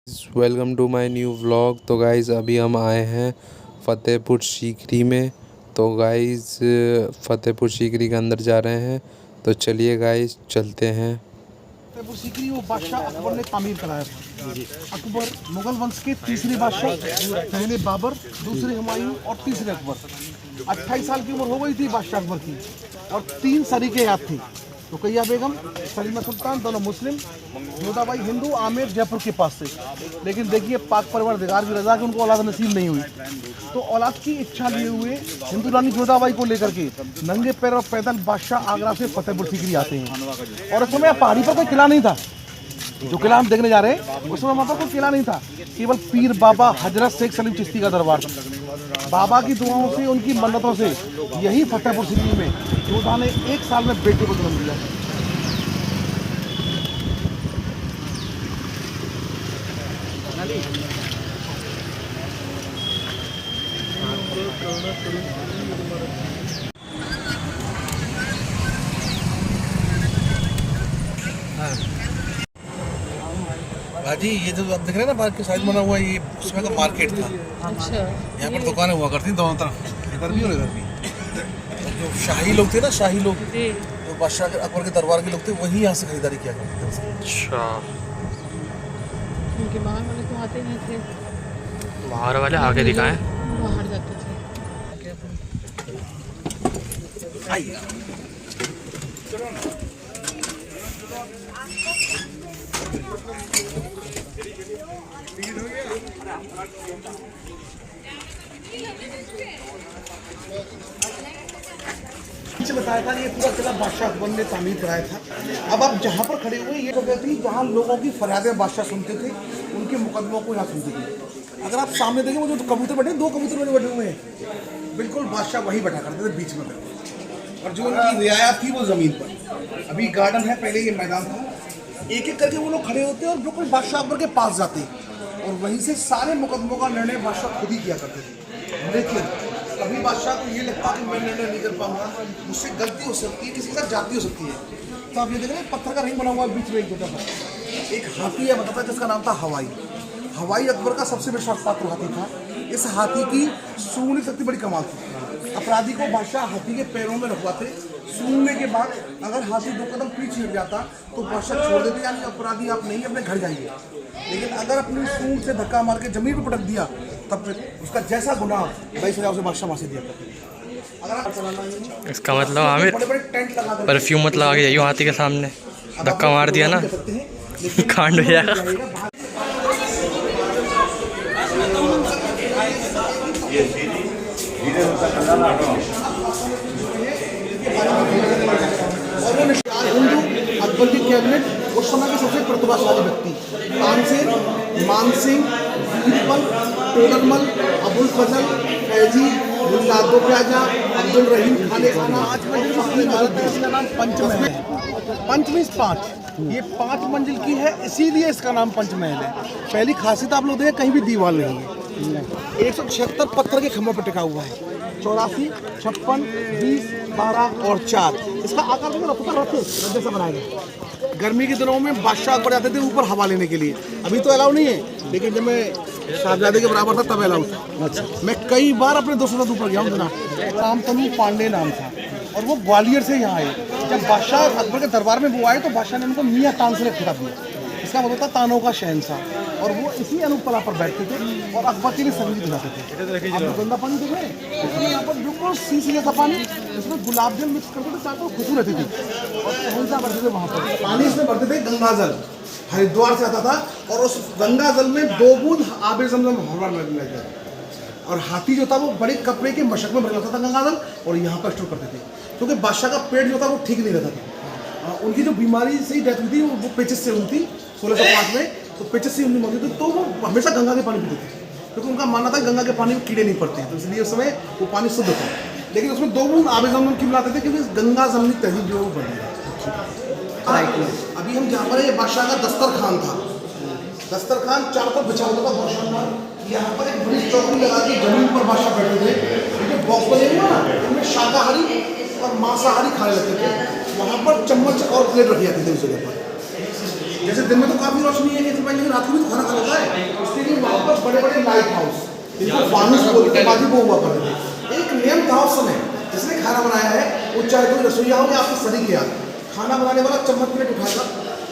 Welcome to my new vlog. तो guys अभी हम आए हैं फ़तेहपुर सीकरी में। तो गाइज़ फ़तेहपुर सीकरी के अंदर जा रहे हैं। तो चलिए गाइज़ चलते हैं। फतेहपुर सीकरी वो बादशाह अकबर ने तामीर कराया था। अकबर मुगल वंश के तीसरे बादशाह, पहले बाबर, दूसरे हुमायूं और तीसरे अकबर। 28 साल की उम्र हो गई थी बादशाह अकबर की और 3 सरीके याद थी। रुकैया बेगम, सलीमा सुल्तान, दोनों मुस्लिम, जोधाबाई हिंदू, आमेर जयपुर के पास से। लेकिन देखिए पाक परवरदिगार की रज़ा कि उनको औलाद नसीब नहीं हुई। तो औलाद की इच्छा लिए हुए हिंदू रानी जोधाबाई को लेकर के नंगे पैर और पैदल बादशाह आगरा से फतेहपुर सीकरी आते हैं। और उस समय पहाड़ी पर कोई किला नहीं था। जो किला हम देखने जा रहे हैं उस समय वहाँ पर कोई किला नहीं था, केवल पीर बाबा हजरत शेख सलीम चिश्ती का दरबार था। बाबा की दुआओं से, उनकी मन्नतों से यही फतेहपुर सीकरी में जोधा ने 1 साल में बेटे को जन्म दिया। भाजी ये जो आप देख रहे हैं ना बाहर के साइड बना हुआ, ये उसमें का मार्केट था। अच्छा, यहाँ पर दुकानें हुआ करती दोनों तरफ, इधर भी और इधर भी। जो शाही लोग थे ना, शाही लोग जो बादशाह अकबर के दरबार के लोग थे, वही यहाँ से खरीदारी किया करते थे। अच्छा, उनके बाहर वाले तो आते नहीं थे, बाहर वाले आगे दिखाएं। बाहर जाते थे। बताया था ये पूरा किला बादशाह अकबर ने तामीर कराया था। अब आप जहाँ पर खड़े हुए ये जगह थी जहाँ लोगों की फरियादें बादशाह सुनते थे, उनके मुकदमों को यहाँ सुनते थे। अगर आप सामने देखें वो जो कबूतर बैठे, 2 कबूतर बैठे हुए हैं, बिल्कुल बादशाह वही बैठा करते थे बीच में। और जो उनकी रियाया थी वो ज़मीन पर। अभी गार्डन है, पहले ये मैदान था। एक एक करके वो लोग खड़े होते और बिल्कुल बादशाह अकबर के पास जाते और वहीं से सारे मुकदमों का निर्णय बादशाह खुद ही किया करते थे। लेकिन कभी बादशाह को ये लगता कि मैं निर्णय नहीं कर पाऊंगा, मुझसे गलती हो सकती है, किसी के साथ जाती हो सकती है। तो आप ये देख रहे हैं पत्थर का रिंग बना हुआ है बीच में एक छोटा सा। एक हाथी है बताता है जिसका नाम था हवाई। हवाई अकबर का सबसे विश्वास पात्र हाथी था। इस हाथी की सूंघने शक्ति बड़ी कमाल थी। अपराधी को बादशाह हाथी के पैरों में रखवाते, सूंघने के बाद अगर हाथी 2 कदम पीछे हट जाता तो बादशाह छोड़ देते, यानी अपराधी आप नहीं अपने घर जाइए। लेकिन अगर अपनी सूंघ से धक्का मार के जमीन पर पटक दिया तब फिर उसका जैसा गुनाह वही सजा उसे बादशाह मार से दिया करते। अगर आप चलाना इसका मतलब आमिर बड़े-बड़े टेंट लगा कर परफ्यूम मत लगा के जाइयो हाथी के सामने, धक्का मार दिया ना कांड हो जाएगा। हिंदू अकबर की कैबिनेट उस समय के सबसे प्रतिभाशाली व्यक्ति तानसेन, मानसिंह, बीरबल, टोडरमल, अबुल फजल, फैजी, मुल्लादो प्याजा, अब्दुल रहीम खाने खाना। आज का नाम पंचमहल है। पंच मीन्स 5, ये 5 मंजिल की है, इसीलिए इसका नाम पंचमहल है। पहली खासियत आप लोग देखें कहीं भी दीवार नहीं है। 176 पत्थर के खंभों पर टिका हुआ है। 84, 56, 20, 12 और 4। इसका आकार देखो, रथ जैसा बनाया गया। गर्मी के दिनों में बादशाह अकबर जाते थे ऊपर हवा लेने के लिए। अभी तो अलाउ नहीं है, लेकिन जब मैं साहबजादे के बराबर था तब अलाउ था। अच्छा, मैं कई बार अपने दोस्तों के साथ ऊपर गया हूँ जनाब। रामतनु पांडे नाम था और वो ग्वालियर से यहाँ आए। जब बादशाह अकबर के दरबार में वो आए तो बादशाह ने उनको मियाँ तान से खिताब दिया। इसका मतलब था तानों का शहंशाह। और वो इसी अनुपला पर बैठते थे और अकबर के लिए संगीत बजाते थे। आप गंदा पानी देख रहे हैं, इसमें यहाँ पर बिल्कुल शीशी जैसा पानी, इसमें गुलाब जल मिक्स करते थे ताकि खुशबू रहती थी। और शहंशाह भरते थे वहाँ पर पानी, इसमें भरते थे गंगा जल, हरिद्वार से आता था। और उस गंगा जल में 2 बूंद आबिर ज़मज़म हवा में मिलाते थे। और हाथी जो था वो बड़े कपड़े के मशक में भर जाता था गंगा जल और यहाँ पर स्टोर करते थे, क्योंकि बादशाह का पेट जो था वो ठीक नहीं रहता था। उनकी जो बीमारी से ही डेथ हुई थी वो पेचिस से हुई थी 1605 में। तो पेचिस से उनकी मौत हुई थी, तो वो हमेशा गंगा के पानी पीते थे, क्योंकि उनका मानना था गंगा के पानी में कीड़े नहीं पड़ते हैं, तो इसलिए उस समय वो पानी शुद्ध था। लेकिन उसमें 2 बूंद आबिर ज़मज़म की मिलाते थे, क्योंकि गंगा जमनी तहजीब जो वो बनी है। अभी हम जहाँ पर ये बादशाह का दस्तरखान था। दस्तरखान चारों तरफ बिछा होता था बादशाह। यहाँ पर एक बड़ी चौकी लगा के जमीन पर बादशाह बैठे थे। जो बॉक्स बने हुए ना, उनमें शाकाहारी और मांसाहारी खाने लगते थे। वहाँ पर चम्मच और प्लेट रखी जाती थी उस जगह पर। जैसे दिन में तो काफ़ी रोशनी है, लेकिन रात को भी तो खाना खा लेता है। बड़े बड़े लाइट हाउस, जिनको फानूस बोलते थे, बाजी वो हुआ करते थे। एक नियम था उस समय, जिसने खाना बनाया है वो चाहे कोई रसोईया हो या आपके सदी के याद, खाना बनाने वाला चम्मच प्लेट उठाएगा,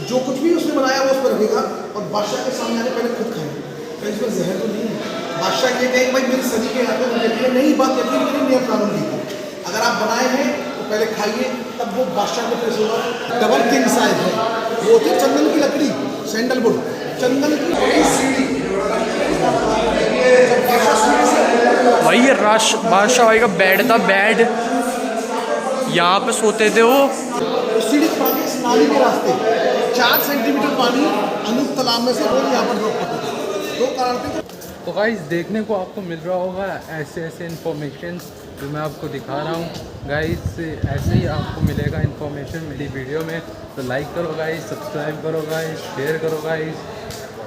जो कुछ भी उसने बनाया वो उस पर रखेगा और बादशाह के सामने आने पहले खुद खाएगा। तो इसमें जहर तो नहीं है। बादशाह ये कहेंगे भाई मेरी सदी के याद में मुझे नहीं, बात यकीन मेरी नियम कानून की थी। अगर आप बनाए हैं तो पहले खाइए, तब वो बादशाह को पेश होगा। डबल किंग साइज है, वो होती है चंदन की लकड़ी, सैंडलवुड, चंदन की बड़ी सीढ़ी। भाई ये बादशाह भाई का बेड था, बेड यहाँ पे सोते थे वो। सीढ़ी के पानी, इस नाली के रास्ते 4 सेंटीमीटर पानी अनूप तालाब में से रोज यहाँ पर ड्रॉप करते थे। 2 कारण थे। तो गाइस देखने को आपको मिल रहा होगा ऐसे ऐसे इन्फॉर्मेशन जो मैं आपको दिखा रहा हूँ गाइस, ऐसे ही आपको मिलेगा इन्फॉर्मेशन मेरी वीडियो में। तो लाइक करो गाइस, सब्सक्राइब करो गाइस, शेयर करो गाइस,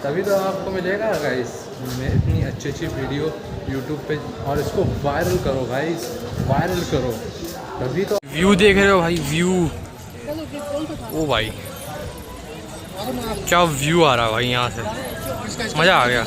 तभी तो आपको मिलेगा गाइस मैं इतनी अच्छी वीडियो यूट्यूब पे। और इसको वायरल करो गाइस, वायरल करो, तभी तो। व्यू देख रहे हो भाई, व्यू, ओ भाई क्या व्यू आ रहा है भाई, यहाँ से मज़ा आ गया।